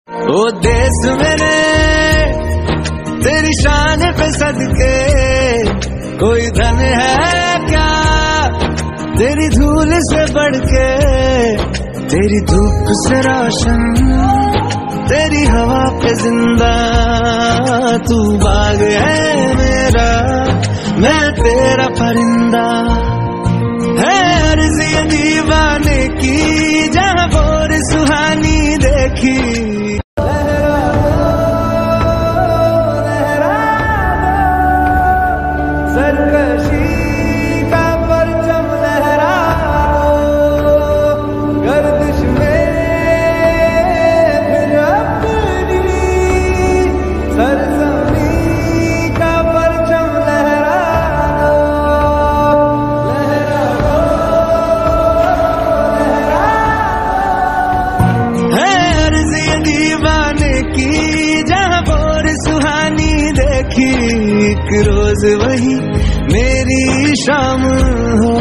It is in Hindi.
ओ देश मेरे तेरी शान पे सदके कोई धन है क्या तेरी धूल से बढ़ के, तेरी धूप से रोशन तेरी हवा पे जिंदा, तू बाग है मेरा मैं तेरा परिंदा। है अर्ज़ ये दीवाने की जहाँ बोर सुहानी देखी, सरकशी का परचम लहरा दो, गर्दिश में फिर अपनी सरजमी का परचम लहरा दो, है अर्ज़ ये दीवाने की जहाँ बोर सुहानी देखी, एक रोज वही मेरी शाम हो।